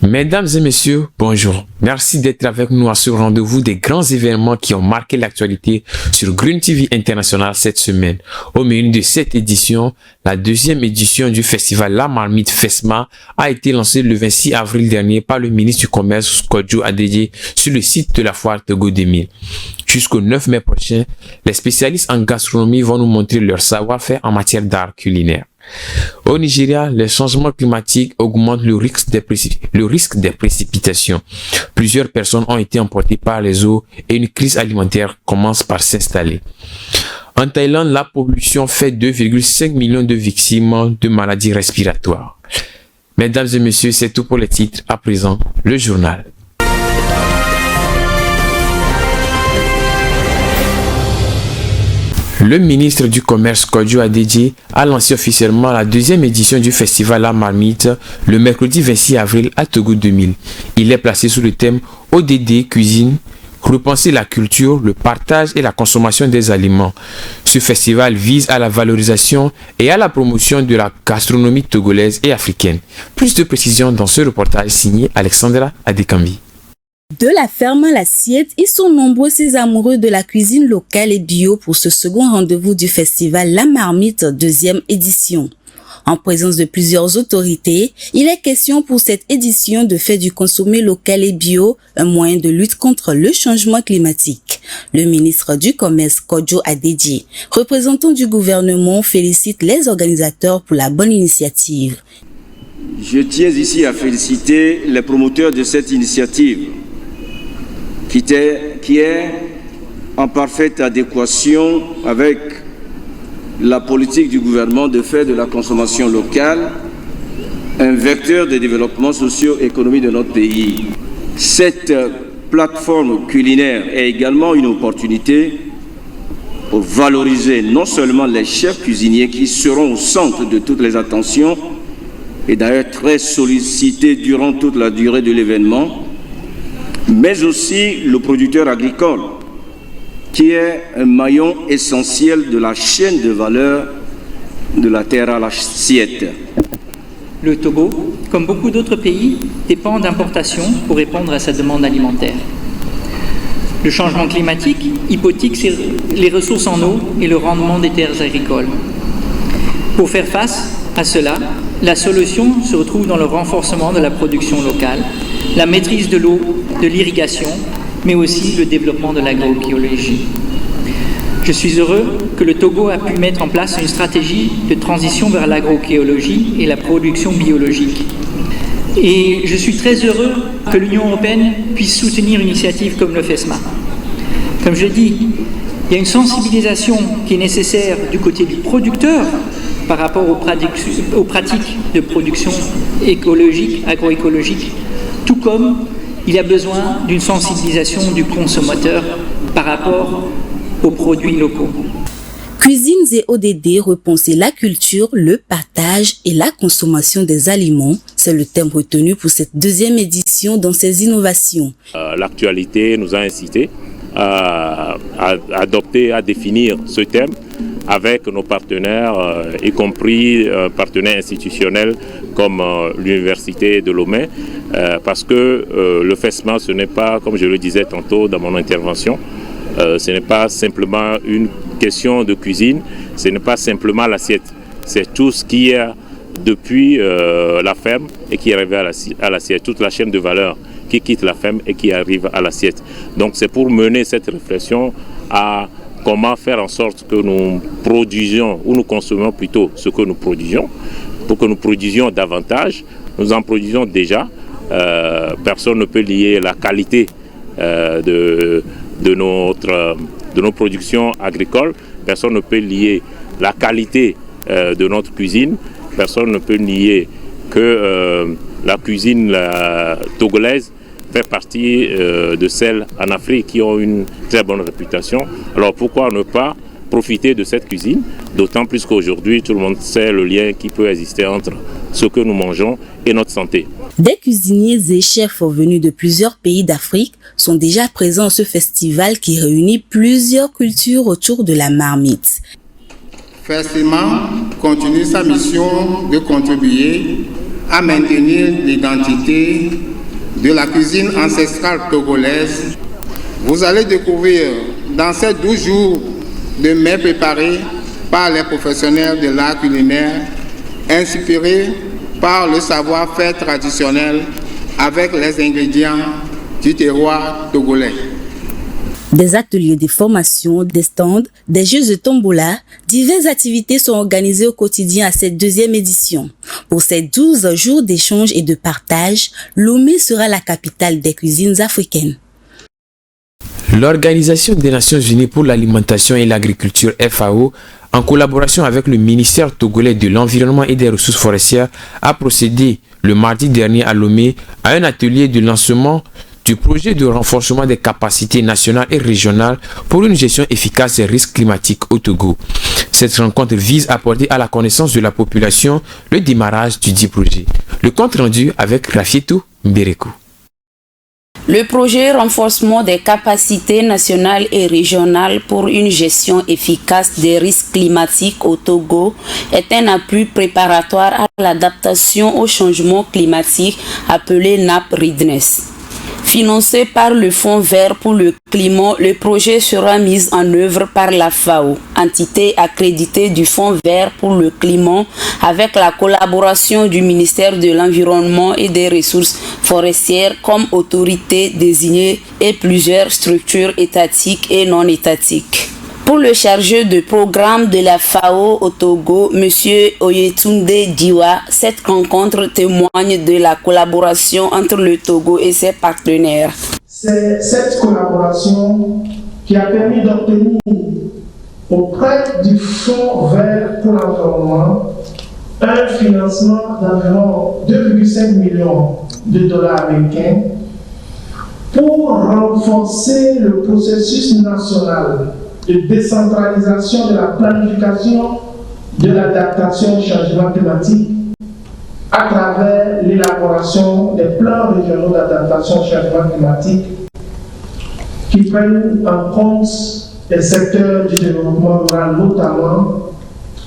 Mesdames et messieurs, bonjour. Merci d'être avec nous à ce rendez-vous des grands événements qui ont marqué l'actualité sur Green TV International cette semaine. Au menu de cette édition, la deuxième édition du festival La Marmite FESMA a été lancée le 26 avril dernier par le ministre du Commerce Kodjo Adedje sur le site de la foire Togo 2000. Jusqu'au 9 mai prochain, les spécialistes en gastronomie vont nous montrer leur savoir-faire en matière d'art culinaire. Au Nigeria, les changements climatiques augmentent le risque des précipitations. Plusieurs personnes ont été emportées par les eaux et une crise alimentaire commence par s'installer. En Thaïlande, la pollution fait 2,5 millions de victimes de maladies respiratoires. Mesdames et messieurs, c'est tout pour les titres. À présent, le journal. Le ministre du Commerce Kodjo Adedje a lancé officiellement la deuxième édition du festival La Marmite le mercredi 26 avril à Togo 2000. Il est placé sous le thème ODD Cuisine, repenser la culture, le partage et la consommation des aliments. Ce festival vise à la valorisation et à la promotion de la gastronomie togolaise et africaine. Plus de précisions dans ce reportage signé Alexandra Adekambi. De la ferme à l'assiette, ils sont nombreux ces amoureux de la cuisine locale et bio pour ce second rendez-vous du festival La Marmite deuxième édition. En présence de plusieurs autorités, il est question pour cette édition de faire du consommé local et bio un moyen de lutte contre le changement climatique. Le ministre du Commerce Kodjo Adedje, représentant du gouvernement, félicite les organisateurs pour la bonne initiative. Je tiens ici à féliciter les promoteurs de cette initiative qui est en parfaite adéquation avec la politique du gouvernement de faire de la consommation locale un vecteur de développement socio-économique de notre pays. Cette plateforme culinaire est également une opportunité pour valoriser non seulement les chefs cuisiniers qui seront au centre de toutes les attentions et d'ailleurs très sollicités durant toute la durée de l'événement, mais aussi le producteur agricole, qui est un maillon essentiel de la chaîne de valeur de la terre à l'assiette. Le Togo, comme beaucoup d'autres pays, dépend d'importations pour répondre à sa demande alimentaire. Le changement climatique hypothèque les ressources en eau et le rendement des terres agricoles. Pour faire face à cela, la solution se retrouve dans le renforcement de la production locale, la maîtrise de l'eau, de l'irrigation, mais aussi le développement de l'agroécologie. Je suis heureux que le Togo a pu mettre en place une stratégie de transition vers l'agroécologie et la production biologique. Et je suis très heureux que l'Union européenne puisse soutenir une initiative comme le FESMA. Comme je l'ai dit, il y a une sensibilisation qui est nécessaire du côté du producteur par rapport aux pratiques de production écologique, agroécologique, tout comme il y a besoin d'une sensibilisation du consommateur par rapport aux produits locaux. Cuisines et ODD, repenser la culture, le partage et la consommation des aliments, c'est le thème retenu pour cette deuxième édition dans ces innovations. L'actualité nous a incité à adopter, à définir ce thème avec nos partenaires, y compris partenaires institutionnels comme l'Université de Lomé, parce que le FESMA, ce n'est pas, comme je le disais tantôt dans mon intervention, ce n'est pas simplement une question de cuisine, ce n'est pas simplement l'assiette, c'est tout ce qui est depuis la ferme et qui arrive à l'assiette, toute la chaîne de valeur qui quitte la ferme et qui arrive à l'assiette. Donc c'est pour mener cette réflexion à comment faire en sorte que nous produisions, ou nous consommons plutôt ce que nous produisions, pour que nous produisions davantage. Nous en produisons déjà. Personne ne peut lier la qualité de nos productions agricoles. Personne ne peut lier la qualité de notre cuisine. Personne ne peut nier que la cuisine togolaise fait partie de celles en Afrique qui ont une très bonne réputation. Alors pourquoi ne pas profiter de cette cuisine, d'autant plus qu'aujourd'hui tout le monde sait le lien qui peut exister entre ce que nous mangeons et notre santé. Des cuisiniers et chefs venus de plusieurs pays d'Afrique sont déjà présents à ce festival qui réunit plusieurs cultures autour de la marmite. Festival continue sa mission de contribuer à maintenir l'identité de la cuisine ancestrale togolaise. Vous allez découvrir dans ces 12 jours de mets préparés par les professionnels de l'art culinaire, inspirés par le savoir-faire traditionnel avec les ingrédients du terroir togolais. Des ateliers de formation, des stands, des jeux de tombola, diverses activités sont organisées au quotidien à cette deuxième édition. Pour ces 12 jours d'échange et de partage, Lomé sera la capitale des cuisines africaines. L'Organisation des Nations Unies pour l'alimentation et l'agriculture FAO, en collaboration avec le ministère togolais de l'Environnement et des Ressources forestières, a procédé le mardi dernier à Lomé à un atelier de lancement du projet de renforcement des capacités nationales et régionales pour une gestion efficace des risques climatiques au Togo. Cette rencontre vise à porter à la connaissance de la population le démarrage du dit projet. Le compte rendu avec Rafietou Mberekou. Le projet renforcement des capacités nationales et régionales pour une gestion efficace des risques climatiques au Togo est un appui préparatoire à l'adaptation au changement climatique appelé NAP-RIDNES. Financé par le Fonds vert pour le climat, le projet sera mis en œuvre par la FAO, entité accréditée du Fonds vert pour le climat, avec la collaboration du ministère de l'Environnement et des Ressources forestières comme autorité désignée et plusieurs structures étatiques et non étatiques. Pour le chargé de programme de la FAO au Togo, M. Oyetunde Diwa, cette rencontre témoigne de la collaboration entre le Togo et ses partenaires. C'est cette collaboration qui a permis d'obtenir auprès du Fonds vert pour l'environnement un financement d'environ 2,5 millions de dollars américains pour renforcer le processus national de décentralisation de la planification de l'adaptation au changement climatique à travers l'élaboration des plans régionaux d'adaptation au changement climatique qui prennent en compte les secteurs du développement rural, notamment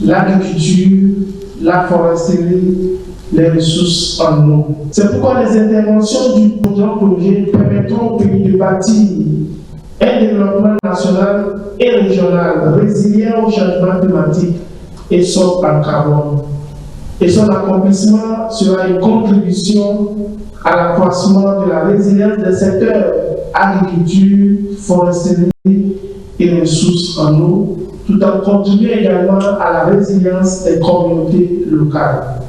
l'agriculture, la foresterie, les ressources en eau. C'est pourquoi les interventions du projet permettront au pays de bâtir un développement national et régional résilient au changement climatique et sobre en carbone. Et son accomplissement sera une contribution à l'accroissement de la résilience des secteurs agriculture, foresterie et ressources en eau, tout en contribuant également à la résilience des communautés locales.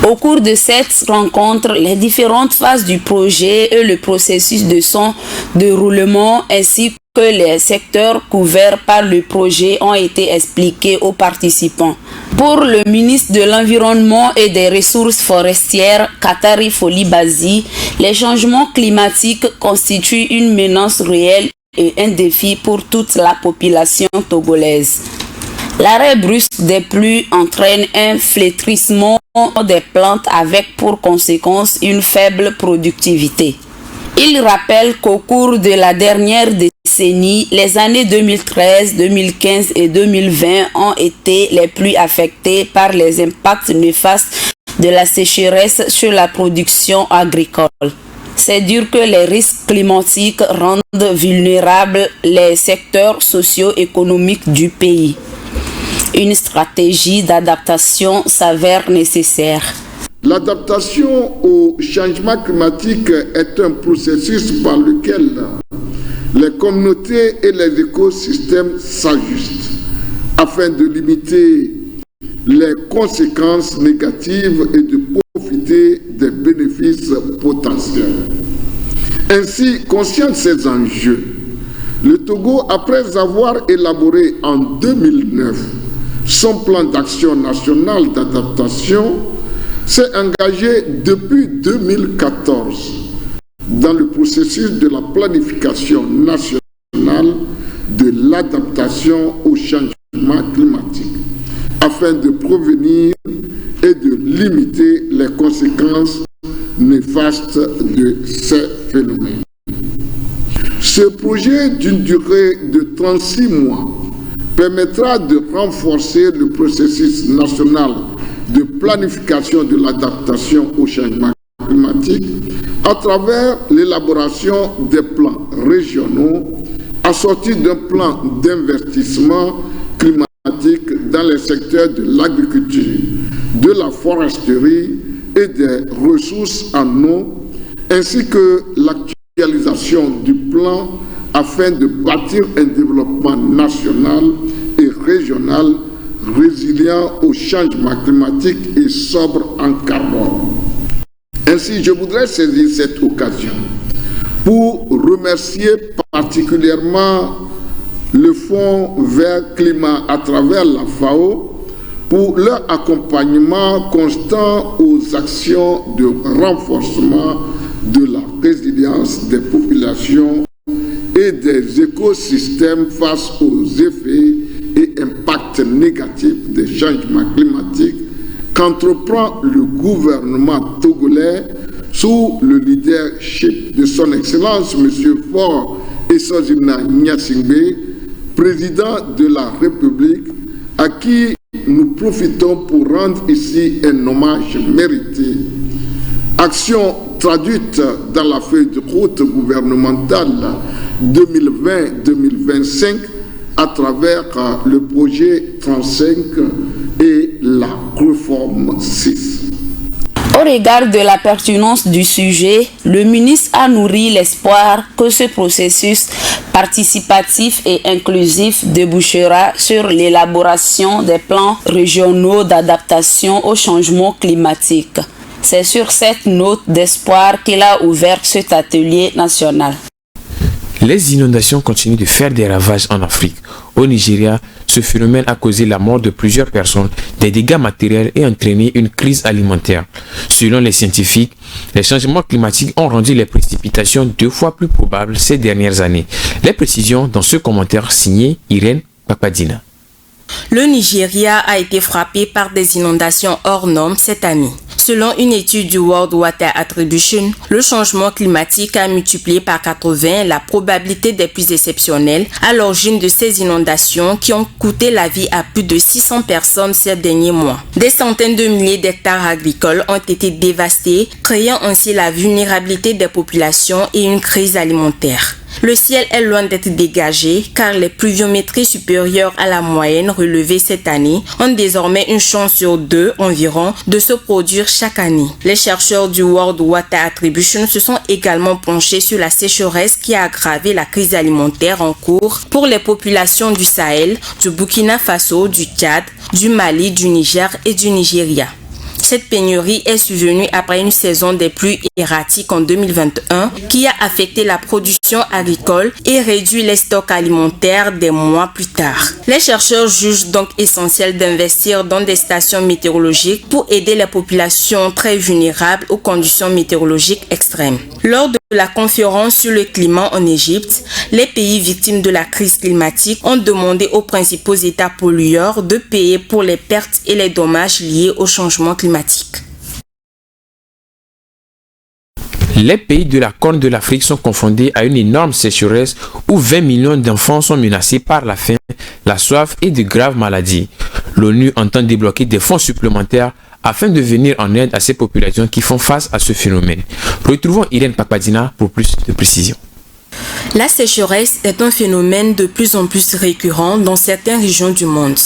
Au cours de cette rencontre, les différentes phases du projet et le processus de son déroulement ainsi que les secteurs couverts par le projet ont été expliqués aux participants. Pour le ministre de l'Environnement et des Ressources forestières, Katari Folibazi, les changements climatiques constituent une menace réelle et un défi pour toute la population togolaise. L'arrêt brusque des pluies entraîne un flétrissement des plantes avec pour conséquence une faible productivité. Il rappelle qu'au cours de la dernière décennie, les années 2013, 2015 et 2020 ont été les plus affectées par les impacts néfastes de la sécheresse sur la production agricole. C'est dire que les risques climatiques rendent vulnérables les secteurs socio-économiques du pays. Une stratégie d'adaptation s'avère nécessaire. L'adaptation au changement climatique est un processus par lequel les communautés et les écosystèmes s'ajustent afin de limiter les conséquences négatives et de profiter des bénéfices potentiels. Ainsi, conscient de ces enjeux, le Togo, après avoir élaboré en 2009 son plan d'action national d'adaptation, s'est engagé depuis 2014 dans le processus de la planification nationale de l'adaptation au changement climatique, afin de prévenir et de limiter les conséquences néfastes de ces phénomènes. Ce projet d'une durée de 36 mois permettra de renforcer le processus national de planification de l'adaptation au changement climatique à travers l'élaboration des plans régionaux assortis d'un plan d'investissement climatique dans les secteurs de l'agriculture, de la foresterie et des ressources en eau, ainsi que l'actualisation du plan afin de bâtir un développement national et régional résilient au changement climatique et sobre en carbone. Ainsi, je voudrais saisir cette occasion pour remercier particulièrement le Fonds Vert Climat à travers la FAO pour leur accompagnement constant aux actions de renforcement de la résilience des populations et des écosystèmes face aux effets et impacts négatifs des changements climatiques qu'entreprend le gouvernement togolais sous le leadership de son Excellence M. Faure Essouzina Gnassingbé, président de la République, à qui nous profitons pour rendre ici un hommage mérité. Action traduite dans la feuille de route gouvernementale 2020-2025 à travers le projet 35 et la réforme 6. Au regard de la pertinence du sujet, le ministre a nourri l'espoir que ce processus participatif et inclusif débouchera sur l'élaboration des plans régionaux d'adaptation au changement climatique. C'est sur cette note d'espoir qu'il a ouvert cet atelier national. Les inondations continuent de faire des ravages en Afrique. Au Nigeria, ce phénomène a causé la mort de plusieurs personnes, des dégâts matériels et entraîné une crise alimentaire. Selon les scientifiques, les changements climatiques ont rendu les précipitations 2 fois plus probables ces dernières années. Les précisions dans ce commentaire signé Irène Papadina. Le Nigeria a été frappé par des inondations hors normes cette année. Selon une étude du World Water Attribution, le changement climatique a multiplié par 80 la probabilité des pluies exceptionnelles à l'origine de ces inondations qui ont coûté la vie à plus de 600 personnes ces derniers mois. Des centaines de milliers d'hectares agricoles ont été dévastés, créant ainsi la vulnérabilité des populations et une crise alimentaire. Le ciel est loin d'être dégagé car les pluviométries supérieures à la moyenne relevée cette année ont désormais une chance sur 2 environ de se produire chaque année. Les chercheurs du World Water Attribution se sont également penchés sur la sécheresse qui a aggravé la crise alimentaire en cours pour les populations du Sahel, du Burkina Faso, du Tchad, du Mali, du Niger et du Nigeria. Cette pénurie est survenue après une saison des pluies erratiques en 2021 qui a affecté la production agricole et réduit les stocks alimentaires des mois plus tard. Les chercheurs jugent donc essentiel d'investir dans des stations météorologiques pour aider les populations très vulnérables aux conditions météorologiques extrêmes. Lors de la conférence sur le climat en Égypte, les pays victimes de la crise climatique ont demandé aux principaux États pollueurs de payer pour les pertes et les dommages liés au changement climatique. Les pays de la Corne de l'Afrique sont confrontés à une énorme sécheresse où 20 millions d'enfants sont menacés par la faim, la soif et de graves maladies. L'ONU entend débloquer des fonds supplémentaires afin de venir en aide à ces populations qui font face à ce phénomène. Retrouvons Irène Papadina pour plus de précisions. La sécheresse est un phénomène de plus en plus récurrent dans certaines régions du monde.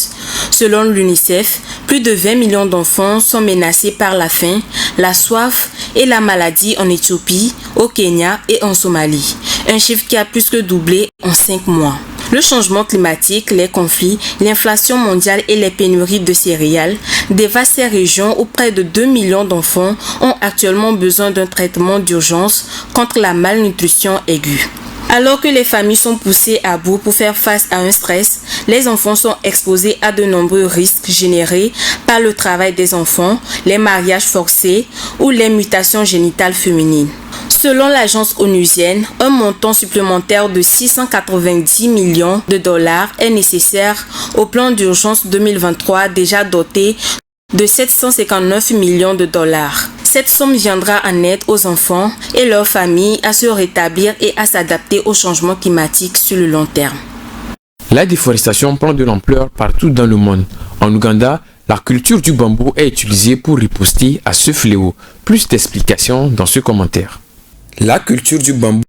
Selon l'UNICEF, plus de 20 millions d'enfants sont menacés par la faim, la soif et la maladie en Éthiopie, au Kenya et en Somalie. Un chiffre qui a plus que doublé en 5 mois. Le changement climatique, les conflits, l'inflation mondiale et les pénuries de céréales dévastent ces régions où près de 2 millions d'enfants ont actuellement besoin d'un traitement d'urgence contre la malnutrition aiguë. Alors que les familles sont poussées à bout pour faire face à un stress, les enfants sont exposés à de nombreux risques générés par le travail des enfants, les mariages forcés ou les mutations génitales féminines. Selon l'agence onusienne, un montant supplémentaire de 690 millions de dollars est nécessaire au plan d'urgence 2023 déjà doté de 759 millions de dollars. Cette somme viendra en aide aux enfants et leurs familles à se rétablir et à s'adapter au changement climatique sur le long terme. La déforestation prend de l'ampleur partout dans le monde. En Ouganda, la culture du bambou est utilisée pour riposter à ce fléau. Plus d'explications dans ce commentaire. La culture du bambou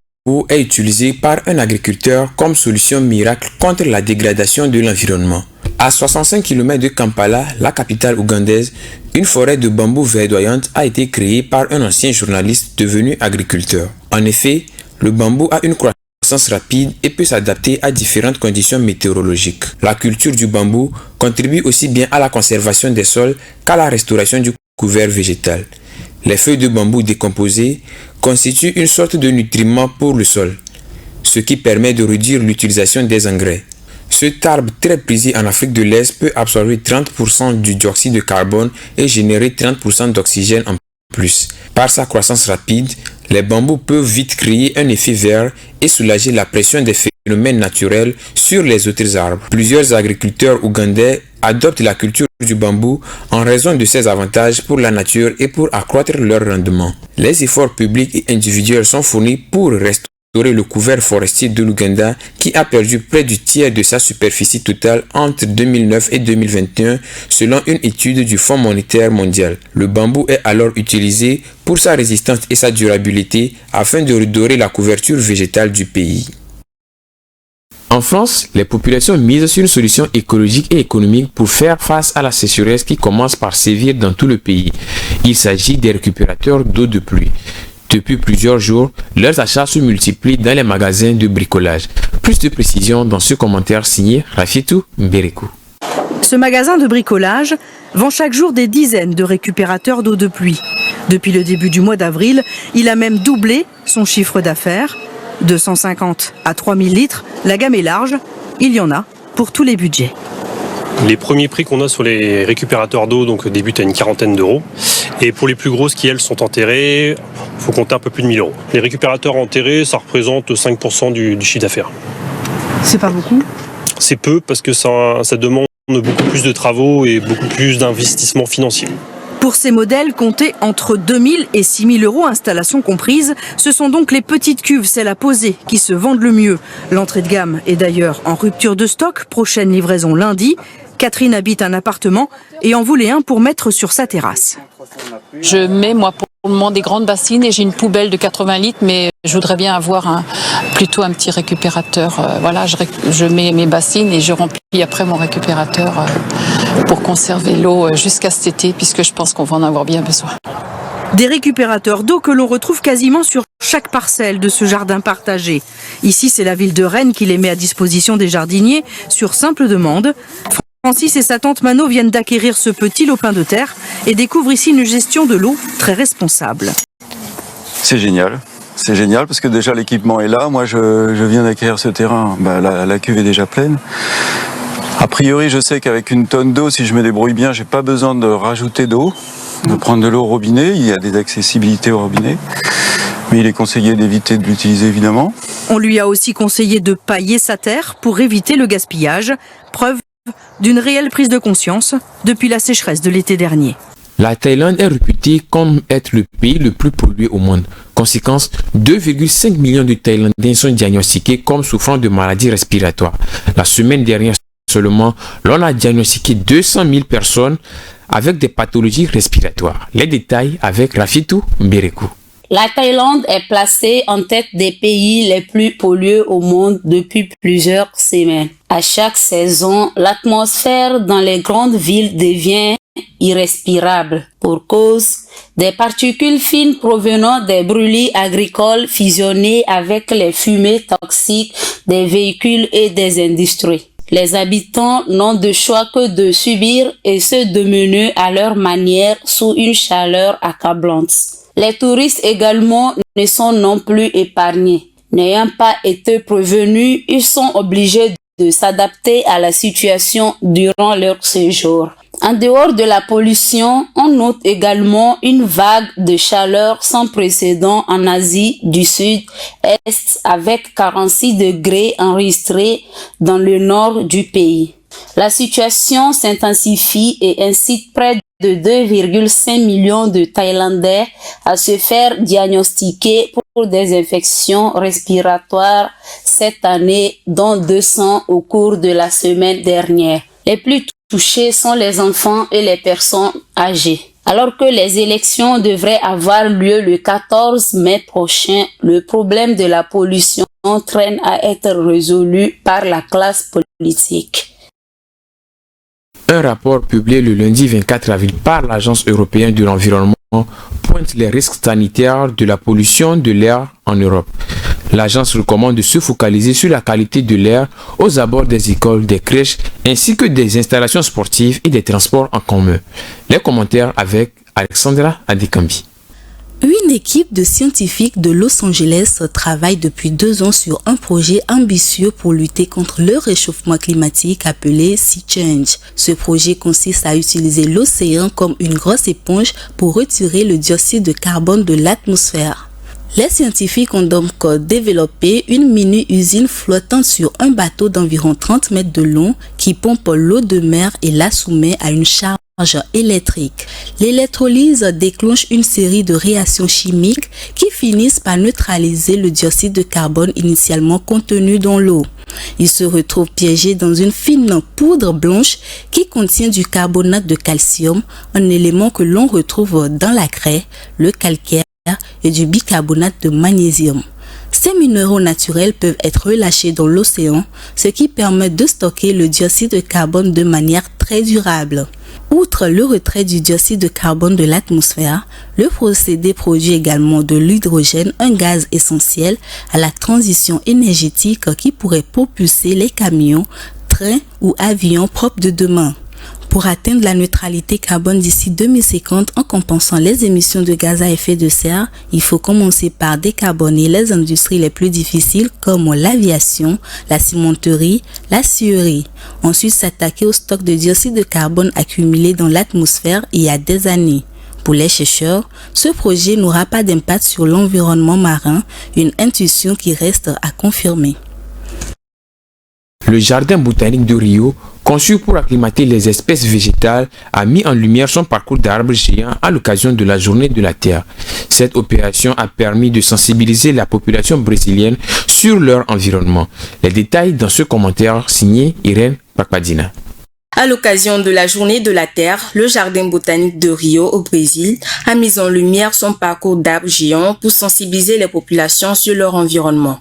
est utilisée par un agriculteur comme solution miracle contre la dégradation de l'environnement. À 65 km de Kampala, la capitale ougandaise, une forêt de bambou verdoyante a été créée par un ancien journaliste devenu agriculteur. En effet, le bambou a une croissance rapide et peut s'adapter à différentes conditions météorologiques. La culture du bambou contribue aussi bien à la conservation des sols qu'à la restauration du couvert végétal. Les feuilles de bambou décomposées constituent une sorte de nutriment pour le sol, ce qui permet de réduire l'utilisation des engrais. Cet arbre très prisé en Afrique de l'Est peut absorber 30% du dioxyde de carbone et générer 30% d'oxygène en plus. Par sa croissance rapide, les bambous peuvent vite créer un effet vert et soulager la pression des phénomènes naturels sur les autres arbres. Plusieurs agriculteurs ougandais adoptent la culture du bambou en raison de ses avantages pour la nature et pour accroître leur rendement. Les efforts publics et individuels sont fournis pour restaurer le couvert forestier de l'Ouganda qui a perdu près du tiers de sa superficie totale entre 2009 et 2021 selon une étude du Fonds monétaire mondial. Le bambou est alors utilisé pour sa résistance et sa durabilité afin de redorer la couverture végétale du pays. En France, les populations misent sur une solution écologique et économique pour faire face à la sécheresse qui commence par sévir dans tout le pays. Il s'agit des récupérateurs d'eau de pluie. Depuis plusieurs jours, leurs achats se multiplient dans les magasins de bricolage. Plus de précisions dans ce commentaire signé Rafitou Mberekou. Ce magasin de bricolage vend chaque jour des dizaines de récupérateurs d'eau de pluie. Depuis le début du mois d'avril, il a même doublé son chiffre d'affaires. 250 à 3000 litres, la gamme est large, il y en a pour tous les budgets. Les premiers prix qu'on a sur les récupérateurs d'eau débutent à une quarantaine d'euros. Et pour les plus grosses qui, elles, sont enterrées, il faut compter un peu plus de 1000 euros. Les récupérateurs enterrés, ça représente 5% du chiffre d'affaires. C'est pas beaucoup ? C'est peu parce que ça demande beaucoup plus de travaux et beaucoup plus d'investissements financiers. Pour ces modèles, comptés entre 2000 et 6000 euros, installation comprise, ce sont donc les petites cuves, celles à poser, qui se vendent le mieux. L'entrée de gamme est d'ailleurs en rupture de stock, prochaine livraison lundi. Catherine habite un appartement et en voulait un pour mettre sur sa terrasse. Je mets moi pour le moment des grandes bassines et j'ai une poubelle de 80 litres, mais je voudrais bien avoir plutôt un petit récupérateur. Voilà, je mets mes bassines et je remplis après mon récupérateur pour conserver l'eau jusqu'à cet été, puisque je pense qu'on va en avoir bien besoin. Des récupérateurs d'eau que l'on retrouve quasiment sur chaque parcelle de ce jardin partagé. Ici, c'est la ville de Rennes qui les met à disposition des jardiniers sur simple demande. Francis et sa tante Mano viennent d'acquérir ce petit lopin de terre et découvrent ici une gestion de l'eau très responsable. C'est génial parce que déjà l'équipement est là. Moi, je viens d'acquérir ce terrain, la cuve est déjà pleine. A priori, je sais qu'avec une tonne d'eau, si je me débrouille bien, j'ai pas besoin de rajouter d'eau, de prendre de l'eau au robinet. Il y a des accessibilités au robinet, mais il est conseillé d'éviter de l'utiliser évidemment. On lui a aussi conseillé de pailler sa terre pour éviter le gaspillage. Preuve d'une réelle prise de conscience depuis la sécheresse de l'été dernier. La Thaïlande est réputée comme être le pays le plus pollué au monde. Conséquence, 2,5 millions de Thaïlandais sont diagnostiqués comme souffrant de maladies respiratoires. La semaine dernière seulement, l'on a diagnostiqué 200 000 personnes avec des pathologies respiratoires. Les détails avec Rafitou Mberekou. La Thaïlande est placée en tête des pays les plus pollués au monde depuis plusieurs semaines. À chaque saison, l'atmosphère dans les grandes villes devient irrespirable pour cause des particules fines provenant des brûlis agricoles fusionnées avec les fumées toxiques des véhicules et des industries. Les habitants n'ont de choix que de subir et se démener à leur manière sous une chaleur accablante. Les touristes également ne sont non plus épargnés. N'ayant pas été prévenus, ils sont obligés de s'adapter à la situation durant leur séjour. En dehors de la pollution, on note également une vague de chaleur sans précédent en Asie du Sud-Est avec 46 degrés enregistrés dans le nord du pays. La situation s'intensifie et incite près de 2,5 millions de Thaïlandais à se faire diagnostiquer pour des infections respiratoires cette année, dont 200 au cours de la semaine dernière. Les plus touchés sont les enfants et les personnes âgées. Alors que les élections devraient avoir lieu le 14 mai prochain, le problème de la pollution traîne à être résolu par la classe politique. Un rapport publié le lundi 24 avril par l'Agence européenne de l'environnement pointe les risques sanitaires de la pollution de l'air en Europe. L'agence recommande de se focaliser sur la qualité de l'air aux abords des écoles, des crèches, ainsi que des installations sportives et des transports en commun. Les commentaires avec Alexandra Adekambi. Une équipe de scientifiques de Los Angeles travaille depuis 2 ans sur un projet ambitieux pour lutter contre le réchauffement climatique appelé Sea Change. Ce projet consiste à utiliser l'océan comme une grosse éponge pour retirer le dioxyde de carbone de l'atmosphère. Les scientifiques ont donc développé une mini-usine flottante sur un bateau d'environ 30 mètres de long qui pompe l'eau de mer et la soumet à une charge électrique. L'électrolyse déclenche une série de réactions chimiques qui finissent par neutraliser le dioxyde de carbone initialement contenu dans l'eau. Il se retrouve piégé dans une fine poudre blanche qui contient du carbonate de calcium, un élément que l'on retrouve dans la craie, le calcaire et du bicarbonate de magnésium. Ces minéraux naturels peuvent être relâchés dans l'océan, ce qui permet de stocker le dioxyde de carbone de manière très durable. Outre le retrait du dioxyde de carbone de l'atmosphère, le procédé produit également de l'hydrogène, un gaz essentiel à la transition énergétique qui pourrait propulser les camions, trains ou avions propres de demain. Pour atteindre la neutralité carbone d'ici 2050 en compensant les émissions de gaz à effet de serre, il faut commencer par décarboner les industries les plus difficiles comme l'aviation, la cimenterie, la scierie. Ensuite, s'attaquer au stock de dioxyde de carbone accumulé dans l'atmosphère il y a des années. Pour les chercheurs, ce projet n'aura pas d'impact sur l'environnement marin, une intuition qui reste à confirmer. Le jardin botanique de Rio, conçu pour acclimater les espèces végétales, a mis en lumière son parcours d'arbres géants à l'occasion de la Journée de la Terre. Cette opération a permis de sensibiliser la population brésilienne sur leur environnement. Les détails dans ce commentaire signé Irène Papadina. À l'occasion de la Journée de la Terre, le Jardin botanique de Rio au Brésil a mis en lumière son parcours d'arbres géants pour sensibiliser les populations sur leur environnement.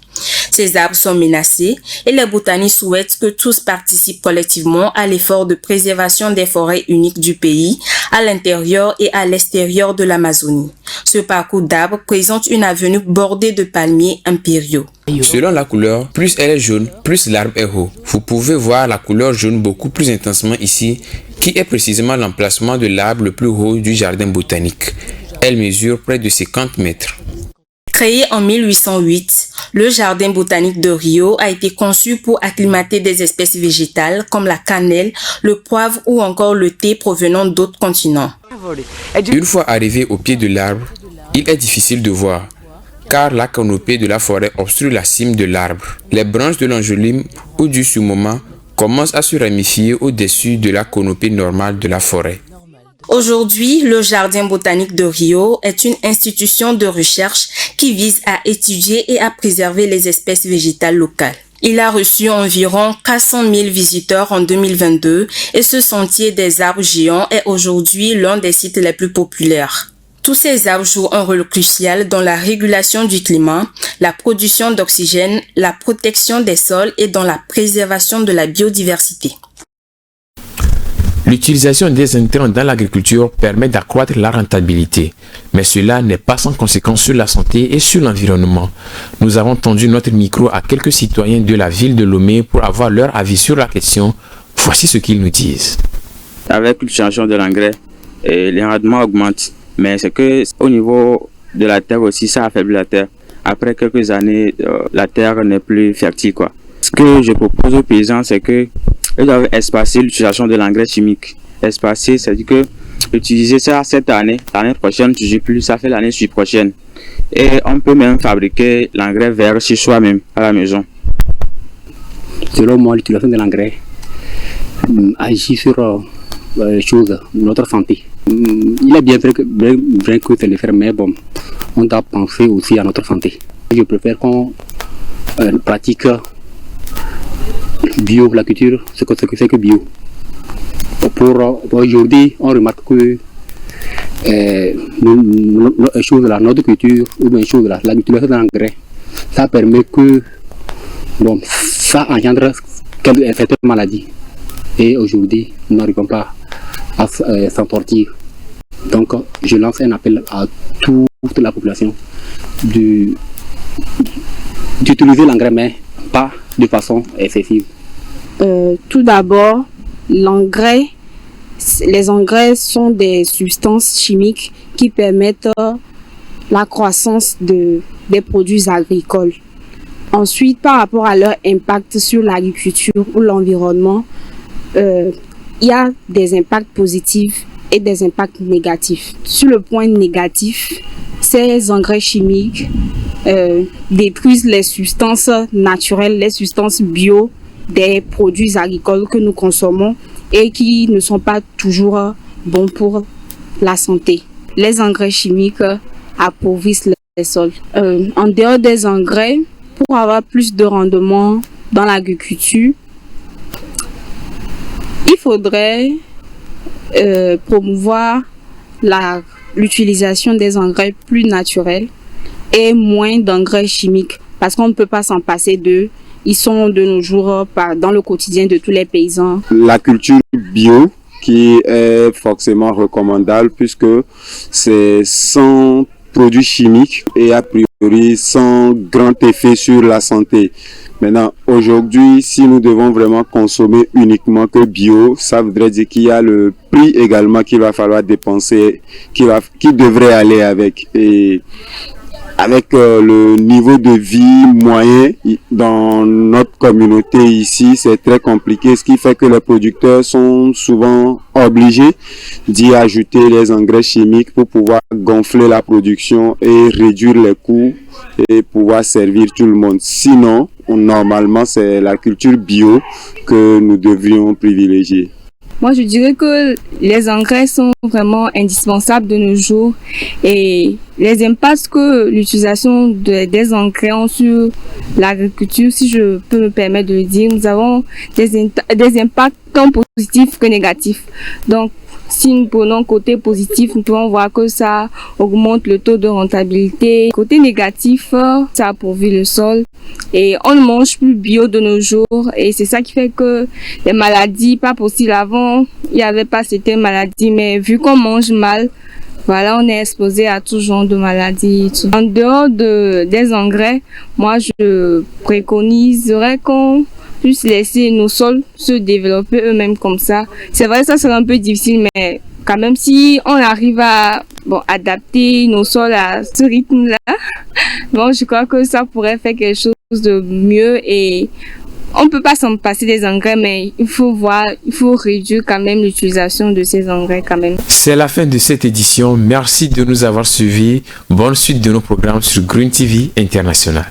Ces arbres sont menacés et les botanistes souhaitent que tous participent collectivement à l'effort de préservation des forêts uniques du pays, à l'intérieur et à l'extérieur de l'Amazonie. Ce parcours d'arbres présente une avenue bordée de palmiers impériaux. Selon la couleur, plus elle est jaune, plus l'arbre est haut. Vous pouvez voir la couleur jaune beaucoup plus intensement ici, qui est précisément l'emplacement de l'arbre le plus haut du jardin botanique. Elle mesure près de 50 mètres. Créé en 1808, le Jardin botanique de Rio a été conçu pour acclimater des espèces végétales comme la cannelle, le poivre ou encore le thé provenant d'autres continents. Une fois arrivé au pied de l'arbre, il est difficile de voir, car la canopée de la forêt obstrue la cime de l'arbre. Les branches de l'angelim ou du sumauma commencent à se ramifier au-dessus de la canopée normale de la forêt. Aujourd'hui, le Jardin botanique de Rio est une institution de recherche qui vise à étudier et à préserver les espèces végétales locales. Il a reçu environ 400 000 visiteurs en 2022 et ce sentier des arbres géants est aujourd'hui l'un des sites les plus populaires. Tous ces arbres jouent un rôle crucial dans la régulation du climat, la production d'oxygène, la protection des sols et dans la préservation de la biodiversité. L'utilisation des intrants dans l'agriculture permet d'accroître la rentabilité, mais cela n'est pas sans conséquence sur la santé et sur l'environnement. Nous avons tendu notre micro à quelques citoyens de la ville de Lomé pour avoir leur avis sur la question. Voici ce qu'ils nous disent. Avec le changement de l'engrais, les rendements augmentent, mais c'est que au niveau de la terre aussi, ça affaiblit la terre. Après quelques années, la terre n'est plus fertile, quoi. Ce que je propose aux paysans, c'est que ils doivent espacer l'utilisation de l'engrais chimique espacé, c'est-à-dire que utiliser ça cette année, l'année prochaine, tu ne joues plus, ça fait l'année prochaine. Et on peut même fabriquer l'engrais vert chez soi-même, à la maison. Selon moi, l'utilisation de l'engrais agit sur choses, notre santé. Il est bien vrai que c'est le faire, mais bon, on doit penser aussi à notre santé. Je préfère qu'on pratique bio, la culture, ce que c'est que bio. Pour aujourd'hui, on remarque que notre culture, ou bien l'utilisation de l'engrais, ça permet que, bon, ça engendre certaines maladies. Et aujourd'hui, nous n'arrivons pas à s'en sortir. Donc, je lance un appel à toute la population d'utiliser l'engrais, mais pas de façon excessive. Tout d'abord, les engrais sont des substances chimiques qui permettent la croissance des produits agricoles. Ensuite, par rapport à leur impact sur l'agriculture ou l'environnement, il y a des impacts positifs et des impacts négatifs. Sur le point négatif, ces engrais chimiques détruisent les substances naturelles, les substances bio des produits agricoles que nous consommons et qui ne sont pas toujours bons pour la santé. Les engrais chimiques appauvrissent les sols. En dehors des engrais, pour avoir plus de rendement dans l'agriculture, il faudrait promouvoir l'utilisation des engrais plus naturels et moins d'engrais chimiques parce qu'on ne peut pas s'en passer d'eux. Ils sont de nos jours dans le quotidien de tous les paysans. La culture bio qui est forcément recommandable puisque c'est sans produits chimiques et a priori sans grand effet sur la santé. Maintenant, aujourd'hui, si nous devons vraiment consommer uniquement que bio, ça voudrait dire qu'il y a le prix également qu'il va falloir dépenser, qui devrait aller avec. Et avec le niveau de vie moyen dans notre communauté ici, c'est très compliqué, ce qui fait que les producteurs sont souvent obligés d'y ajouter les engrais chimiques pour pouvoir gonfler la production et réduire les coûts et pouvoir servir tout le monde. Sinon, normalement, c'est la culture bio que nous devrions privilégier. Moi, je dirais que les engrais sont vraiment indispensables de nos jours et les impacts que l'utilisation des engrais ont sur l'agriculture, si je peux me permettre de le dire, nous avons des impacts tant positifs que négatifs. Donc, si nous prenons côté positif, nous pouvons voir que ça augmente le taux de rentabilité. Côté négatif, ça appauvrit le sol et on ne mange plus bio de nos jours et c'est ça qui fait que les maladies, pas possible avant, il n'y avait pas certaines maladies, mais vu qu'on mange mal, voilà, on est exposé à tout genre de maladies. En dehors des engrais, moi je préconiserais qu'on puisse laisser nos sols se développer eux-mêmes comme ça. C'est vrai, ça serait un peu difficile, mais quand même, si on arrive à adapter nos sols à ce rythme-là, bon, je crois que ça pourrait faire quelque chose de mieux et on ne peut pas s'en passer des engrais, mais il faut réduire quand même l'utilisation de ces engrais quand même. C'est la fin de cette édition. Merci de nous avoir suivis. Bonne suite de nos programmes sur Green TV International.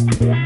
Thank you.